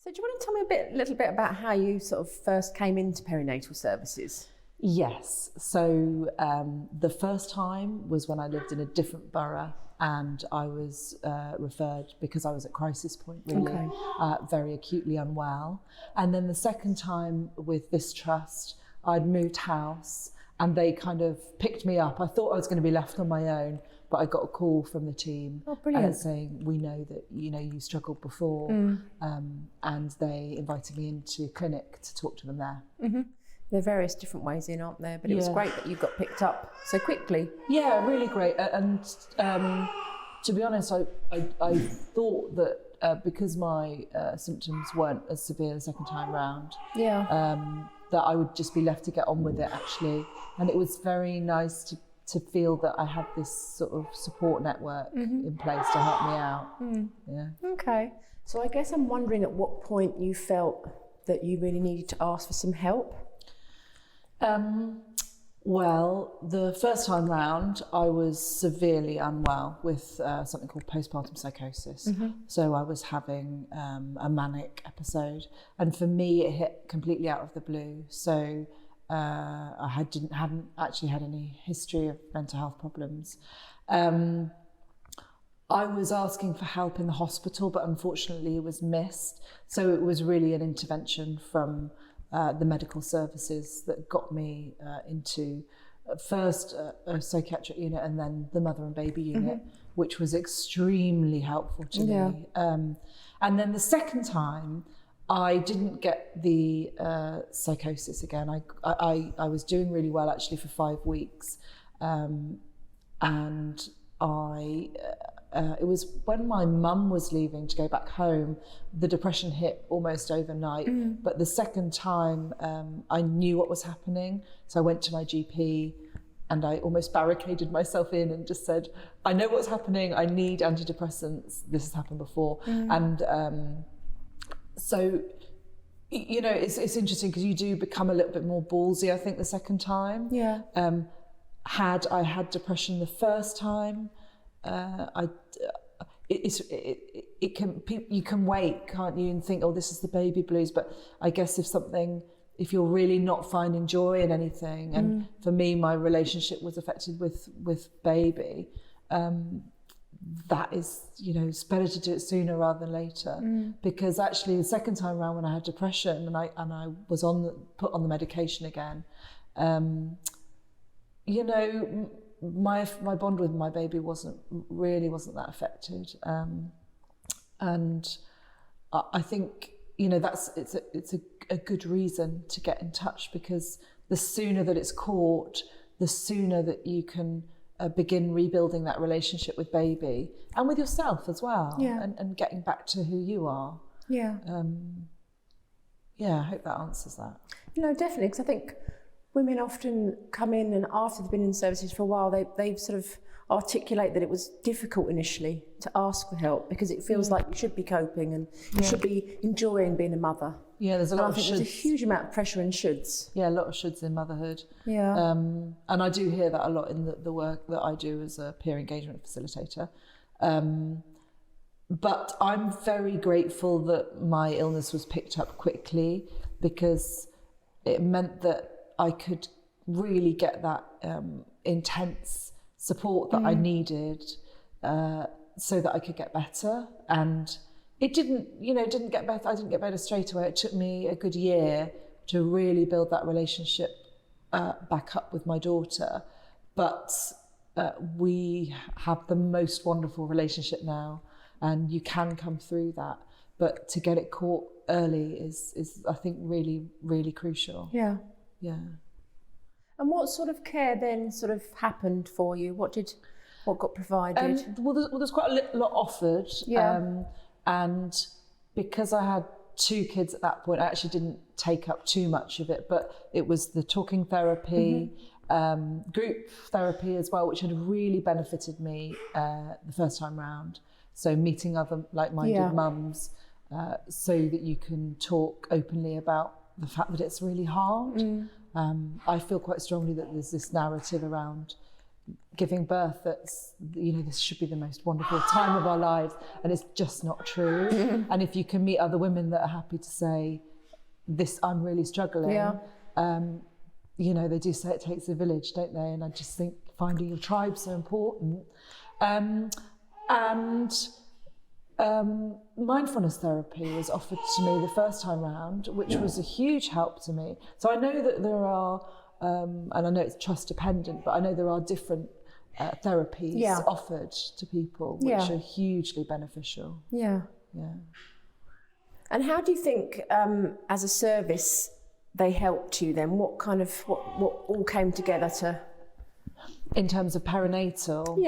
So do you want to tell me a little bit about how you sort of first came into perinatal services? Yes. So the first time was when I lived in a different borough, and I was referred because I was at crisis point, really, very acutely unwell. And then the second time with this trust, I'd moved house and they kind of picked me up. I thought I was going to be left on my own, but I got a call from the team saying, we know that you struggled before, and they invited me into clinic to talk to them there. Mm-hmm. There are various different ways in, aren't there? But it was great that you got picked up so quickly. Yeah, really great. And to be honest, I thought that because my symptoms weren't as severe the second time round, that I would just be left to get on with it, actually. And it was very nice to feel that I had this sort of support network in place to help me out. Yeah. Okay. So I guess I'm wondering at what point you felt that you really needed to ask for some help? Well, the first time round, I was severely unwell with something called postpartum psychosis. So I was having a manic episode, and for me, it hit completely out of the blue. So I hadn't actually had any history of mental health problems. I was asking for help in the hospital, but unfortunately, it was missed. So it was really an intervention from the medical services that got me into first a psychiatric unit and then the mother and baby unit, which was extremely helpful to me. And then the second time, I didn't get the psychosis again. I was doing really well actually for 5 weeks, and it was when my mum was leaving to go back home, the depression hit almost overnight. But the second time, I knew what was happening. So I went to my GP and I almost barricaded myself in and just said, I know what's happening. I need antidepressants. This has happened before. And so, it's interesting because you do become a little bit more ballsy, I think, the second time. Had I had depression the first time, you can wait, can't you, and think, oh, this is the baby blues. But I guess if you're really not finding joy in anything, and for me, my relationship was affected with baby, that is, it's better to do it sooner rather than later. Because actually, the second time around when I had depression and I was put on the medication again, my bond with my baby wasn't that affected, and I think it's a good reason to get in touch, because the sooner that it's caught, the sooner that you can begin rebuilding that relationship with baby and with yourself as well, and getting back to who you are. I hope that answers that. No, definitely, because I think women often come in and after they've been in services for a while, they sort of articulate that it was difficult initially to ask for help because it feels like you should be coping and you should be enjoying being a mother. Yeah, there's a lot of shoulds. There's a huge amount of pressure in shoulds. Yeah, a lot of shoulds in motherhood. And I do hear that a lot in the work that I do as a peer engagement facilitator. But I'm very grateful that my illness was picked up quickly, because it meant that I could really get that intense support that I needed, so that I could get better. And it didn't get better. I didn't get better straight away. It took me a good year to really build that relationship back up with my daughter. But we have the most wonderful relationship now, and you can come through that. But to get it caught early is I think really, really crucial. Yeah. And what sort of care then sort of happened for you? What got provided? There's quite a lot offered. And because I had 2 kids at that point, I actually didn't take up too much of it, but it was the talking therapy, group therapy as well, which had really benefited me the first time round. So meeting other like-minded mums, so that you can talk openly about the fact that it's really hard. I feel quite strongly that there's this narrative around giving birth, that's, you know, this should be the most wonderful time of our lives, and it's just not true. And if you can meet other women that are happy to say, this, I'm really struggling, you know, they do say it takes a village, don't they? And I just think finding your tribe so important. Mindfulness therapy was offered to me the first time round, which was a huge help to me. So I know that there are, and I know it's trust dependent, but I know there are different therapies offered to people, which are hugely beneficial. Yeah. And how do you think, as a service, they helped you then? What all came together to? In terms of perinatal?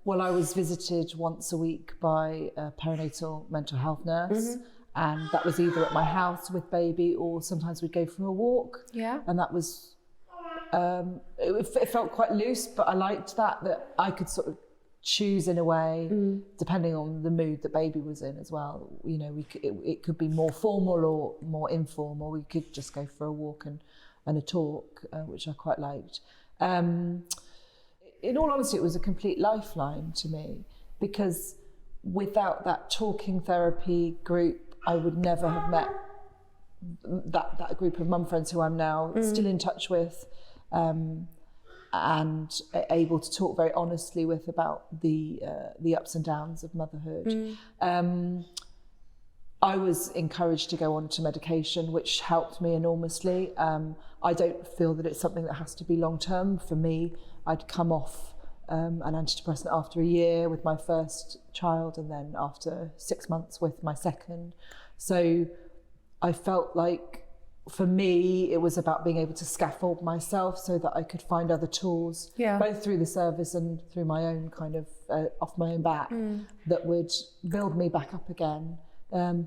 Well, I was visited once a week by a perinatal mental health nurse, and that was either at my house with baby, or sometimes we'd go for a walk. And that was, it felt quite loose, but I liked that I could sort of choose in a way, depending on the mood the baby was in as well. You know, it could be more formal or more informal. We could just go for a walk and a talk, which I quite liked. In all honesty, it was a complete lifeline to me, because without that talking therapy group, I would never have met that group of mum friends who I'm now still in touch with, and able to talk very honestly with about the ups and downs of motherhood. I was encouraged to go on to medication, which helped me enormously. I don't feel that it's something that has to be long term. For me, I'd come off an antidepressant after a year with my first child, and then after 6 months with my second. So I felt like, for me, it was about being able to scaffold myself so that I could find other tools, both through the service and through my own kind of off my own back, that would build me back up again.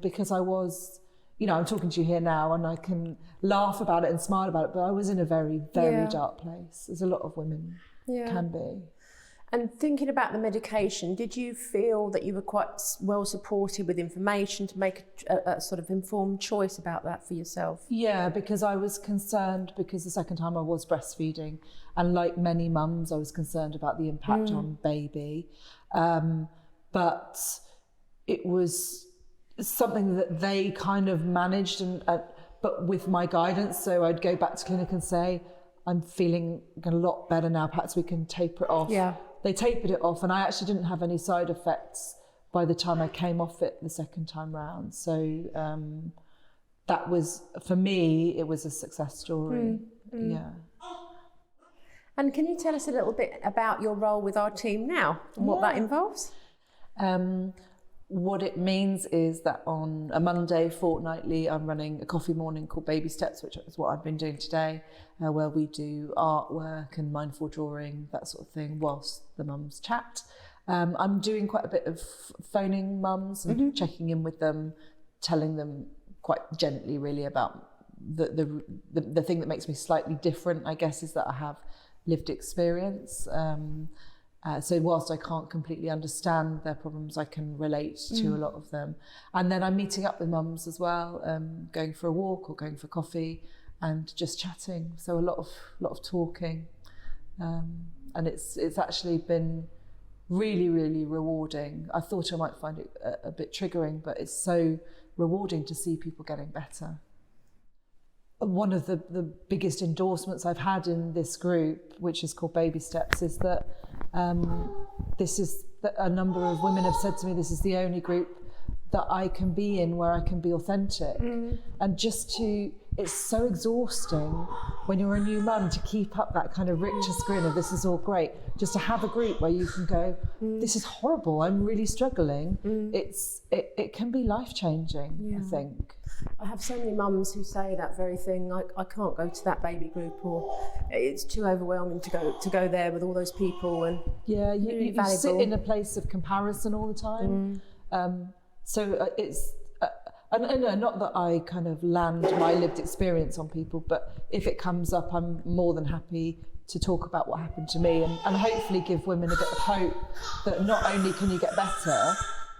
Because I was, you know, I'm talking to you here now and I can laugh about it and smile about it, but I was in a very, very dark place, as a lot of women can be. And thinking about the medication, did you feel that you were quite well supported with information to make a sort of informed choice about that for yourself? Yeah, because I was concerned, because the second time I was breastfeeding, and like many mums, I was concerned about the impact on baby. But it was something that they kind of managed, but with my guidance. So I'd go back to clinic and say, I'm feeling a lot better now, perhaps we can taper it off. They tapered it off, and I actually didn't have any side effects by the time I came off it the second time round. So that was, for me, it was a success story. Yeah. And can you tell us a little bit about your role with our team now and what that involves? What it means is that on a Monday fortnightly, I'm running a coffee morning called Baby Steps, which is what I've been doing today, where we do artwork and mindful drawing, that sort of thing, whilst the mums chat. I'm doing quite a bit of phoning mums and checking in with them, telling them quite gently really about the thing that makes me slightly different, I guess, is that I have lived experience. So whilst I can't completely understand their problems, I can relate to a lot of them. And then I'm meeting up with mums as well, going for a walk or going for coffee and just chatting. So a lot of talking. And it's actually been really, really rewarding. I thought I might find it a bit triggering, but it's so rewarding to see people getting better. One of the biggest endorsements I've had in this group, which is called Baby Steps, is that a number of women have said to me, this is the only group that I can be in where I can be authentic. And it's so exhausting when you're a new mum to keep up that kind of richest grin of this is all great. Just to have a group where you can go, this is horrible, I'm really struggling. It can be life-changing, I think. I have so many mums who say that very thing, like, I can't go to that baby group, or it's too overwhelming to go there with all those people. And you sit in a place of comparison all the time. So it's, and not that I kind of land my lived experience on people, but if it comes up, I'm more than happy to talk about what happened to me, and hopefully give women a bit of hope that not only can you get better,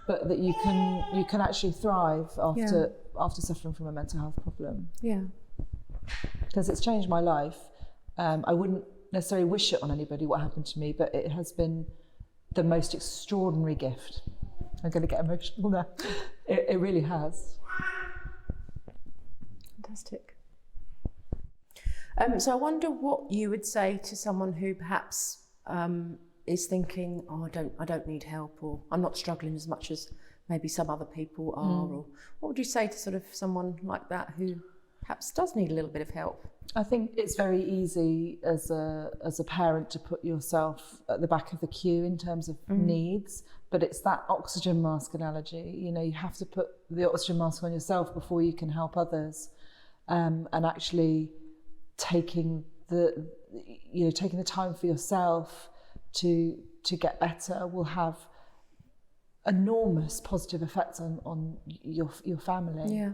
but that you can actually thrive after suffering from a mental health problem. Because it's changed my life. I wouldn't necessarily wish it on anybody what happened to me, but it has been the most extraordinary gift. I'm going to get emotional now. It really has. Fantastic. So I wonder what you would say to someone who perhaps is thinking, oh, I don't need help, or I'm not struggling as much as maybe some other people are, or what would you say to sort of someone like that who perhaps does need a little bit of help? I think it's very easy as a parent to put yourself at the back of the queue in terms of needs, but it's that oxygen mask analogy. You know, you have to put the oxygen mask on yourself before you can help others, and actually taking the time for yourself to get better will have enormous positive effects on your family. Yeah.